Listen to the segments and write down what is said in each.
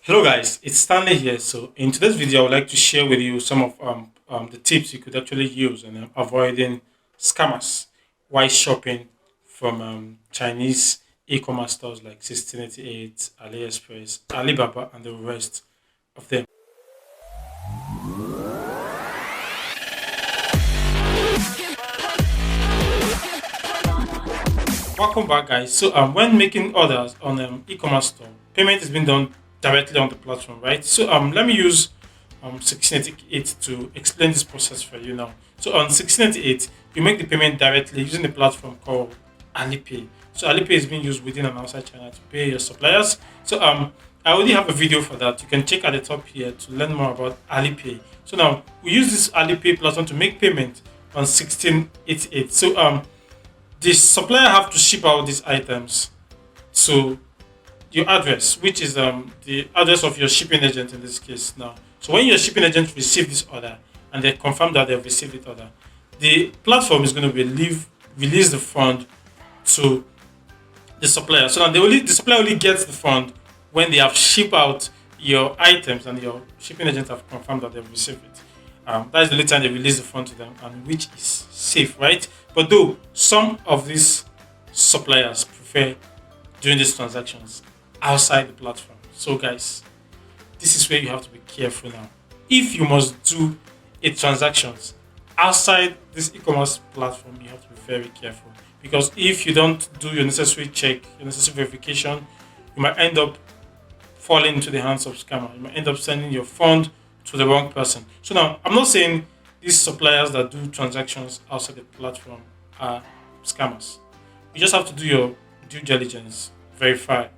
Hello guys, it's Stanley here. So in today's video, I would like to share with you some of the tips you could actually use in avoiding scammers while shopping from Chinese e-commerce stores like 1688, AliExpress, Alibaba, and the rest of them. Welcome back, guys. So when making orders on e-commerce store, payment is being done directly on the platform, right? So let me use 1688 to explain this process for you now. So on 1688, you make the payment directly using the platform called Alipay. So Alipay is being used within and outside China to pay your suppliers. So I already have a video for that. You can check at the top here to learn more about Alipay. So now we use this Alipay platform to make payment on 1688. So the supplier have to ship out these items to your address, which is the address of your shipping agent in this case now. So when your shipping agent receive this order and they confirm that they've received the order, the platform is going to release the fund to the supplier. So now the supplier only gets the fund when they have shipped out your items and your shipping agent have confirmed that they've received it. That is the only time they release the fund to them, and which is safe, right? But though some of these suppliers prefer doing these transactions outside the platform. So guys, this is where you have to be careful now. If you must do a transactions outside this e-commerce platform, you have to be very careful, because if you don't do your necessary check, your necessary verification, you might end up falling into the hands of scammer. You might end up sending your fund to the wrong person. So now I'm not saying these suppliers that do transactions outside the platform are scammers. You just have to do your due diligence, verify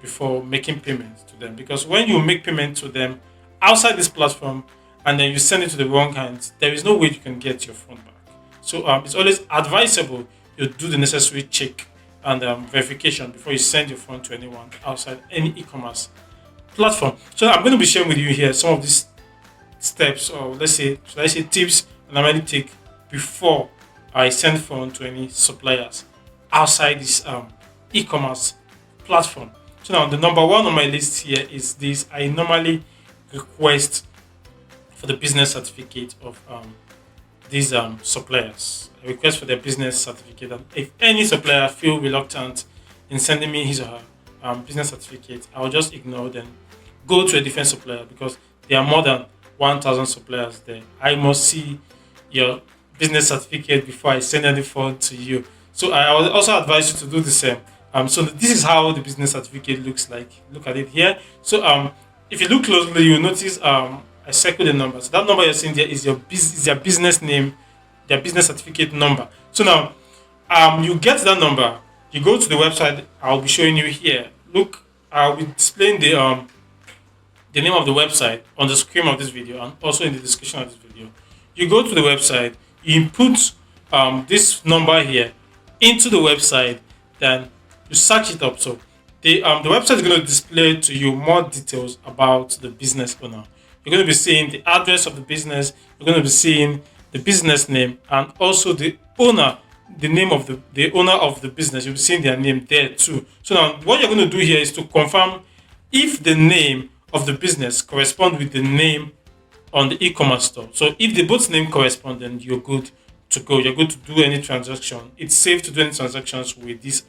before making payments to them. Because when you make payment to them outside this platform and then you send it to the wrong hands, there is no way you can get your phone back. So it's always advisable you do the necessary check and verification before you send your phone to anyone outside any e-commerce platform. So I'm going to be sharing with you here some of these steps, or should I say tips, and I normally take before I send phone to any suppliers outside this e-commerce platform. So now the number one on my list here is this. I normally request for the business certificate of these suppliers. I request for their business certificate, and if any supplier feel reluctant in sending me his or her business certificate, I'll just ignore them, go to a different supplier, because there are more than 1,000 suppliers there. I must see your business certificate before I send any phone to you. So I would also advise you to do the same. So this is how the business certificate looks like. Look at it here. So if you look closely, you'll notice I circled the number. So that number you're seeing there is their business name, their business certificate number. So now you get that number. You go to the website. I'll be showing you here. Look, I'll be displaying the name of the website on the screen of this video and also in the description of this video. You go to the website, you input this number here into the website, then you search it up. So the website is going to display to you more details about the business owner. You're going to be seeing the address of the business, you're going to be seeing the business name, and also the owner, the name of the owner of the business. You'll be seeing their name there too. So now what you're going to do here is to confirm if the name of the business correspond with the name on the e-commerce store. So if the both name correspond, then you're good to go. You're good to do any transaction. It's safe to do any transactions with these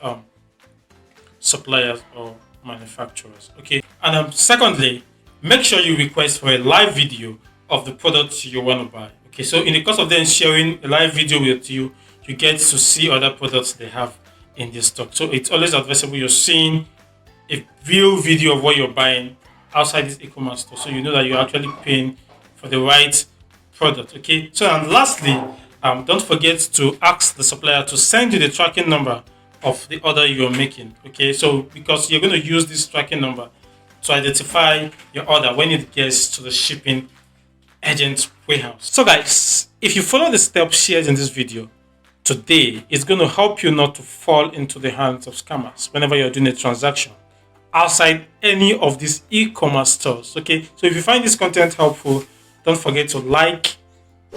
suppliers or manufacturers. Okay. And secondly, make sure you request for a live video of the products you want to buy. Okay. So in the course of them sharing a live video with you, you get to see other products they have in their stock. So it's always advisable you're seeing a real video of what you're buying outside this e-commerce store, so you know that you're actually paying for the right product. Okay. So and lastly, don't forget to ask the supplier to send you the tracking number of the order you're making. Okay. So because you're going to use this tracking number to identify your order when it gets to the shipping agent's warehouse. So guys, if you follow the steps shared in this video today, it's going to help you not to fall into the hands of scammers whenever you're doing a transaction outside any of these e-commerce stores. Okay, so if you find this content helpful, don't forget to like,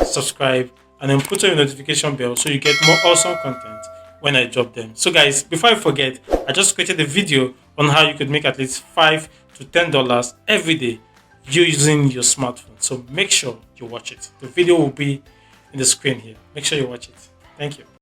subscribe, and then put on your notification bell so you get more awesome content when I drop them. So guys, before I forget, I just created a video on how you could make at least 5 to $10 every day using your smartphone. So make sure you watch it. The video will be in the screen here. Make sure you watch it. Thank you.